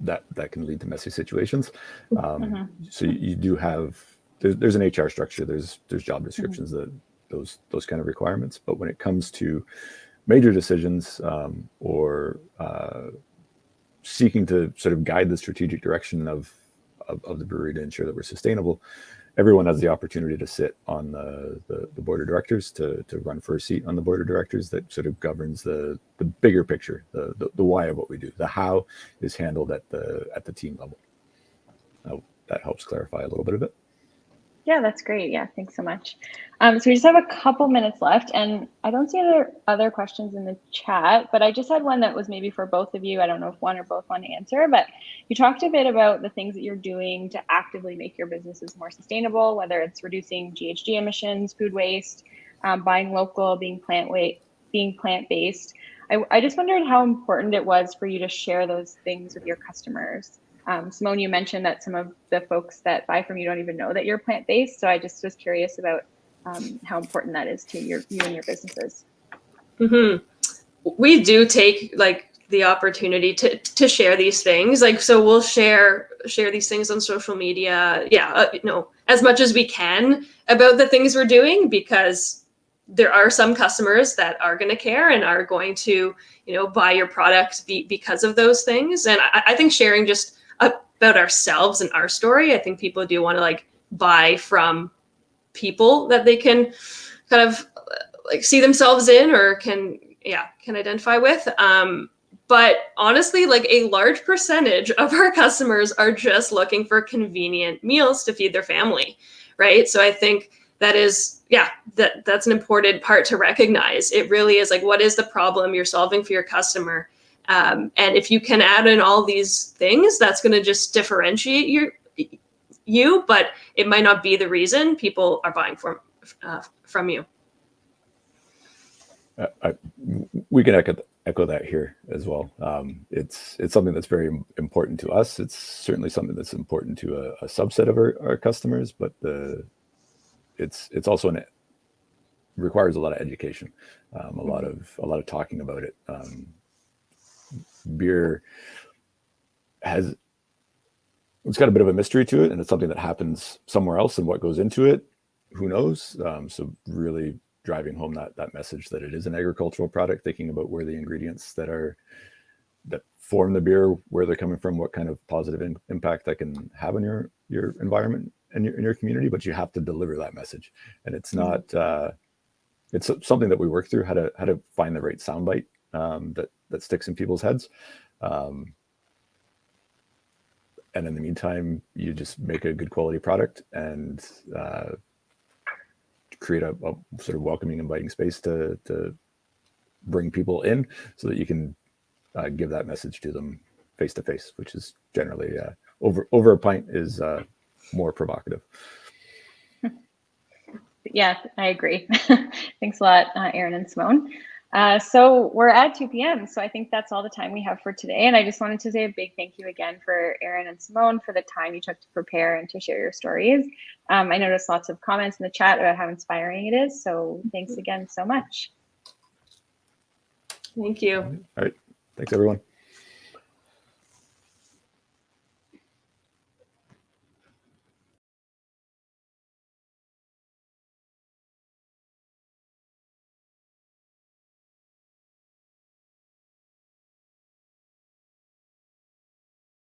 Speaker 6: that can lead to messy situations. Mm-hmm. So you do have there's an HR structure. There's job descriptions, mm-hmm. those kind of requirements. But when it comes to major decisions or seeking to sort of guide the strategic direction of the brewery to ensure that we're sustainable, everyone has the opportunity to sit on the board of directors, to run for a seat on the board of directors that sort of governs the bigger picture, the why of what we do. The how is handled at the team level. That helps clarify a little bit of it.
Speaker 7: Yeah, that's great. Yeah, thanks so much. So we just have a couple minutes left, and I don't see other questions in the chat, but I just had one that was maybe for both of you. I don't know if one or both want to answer, but you talked a bit about the things that you're doing to actively make your businesses more sustainable, whether it's reducing GHG emissions, food waste, buying local, being plant-based. I just wondered how important it was for you to share those things with your customers. Simone, you mentioned that some of the folks that buy from you don't even know that you're plant-based. So I just was curious about how important that is to you and your businesses. Mm-hmm.
Speaker 5: We do take like the opportunity to share these things. Like, so we'll share these things on social media. Yeah, as much as we can about the things we're doing, because there are some customers that are going to care and are going to, buy your product because of those things. And I think sharing just about ourselves and our story, I think people do want to like buy from people that they can kind of like see themselves in or can identify with. But honestly, like a large percentage of our customers are just looking for convenient meals to feed their family, right? So I think that is, that's an important part to recognize. It really is like, what is the problem you're solving for your customer? And if you can add in all these things, that's going to just differentiate you, but it might not be the reason people are buying from you.
Speaker 6: We can echo that here as well. It's something that's very important to us. It's certainly something that's important to a subset of our customers, but it's also requires a lot of education, a lot of talking about it. Beer it's got a bit of a mystery to it, and it's something that happens somewhere else, and what goes into it, who knows? So really driving home that message that it is an agricultural product, thinking about where the ingredients that form the beer, where they're coming from, what kind of positive impact that can have on your environment and in your community. But you have to deliver that message, and it's not. It's something that we work through, how to find the right soundbite that sticks in people's heads. And in the meantime, you just make a good quality product and create a sort of welcoming, inviting space to bring people in, so that you can give that message to them face to face, which is generally over a pint is more provocative.
Speaker 7: Yeah, I agree. Thanks a lot, Aaron and Simone. So we're at 2 p.m. So I think that's all the time we have for today. And I just wanted to say a big thank you again for Aaron and Simone for the time you took to prepare and to share your stories. I noticed lots of comments in the chat about how inspiring it is. So thanks again so much.
Speaker 5: Thank you.
Speaker 6: All right. Thanks, everyone.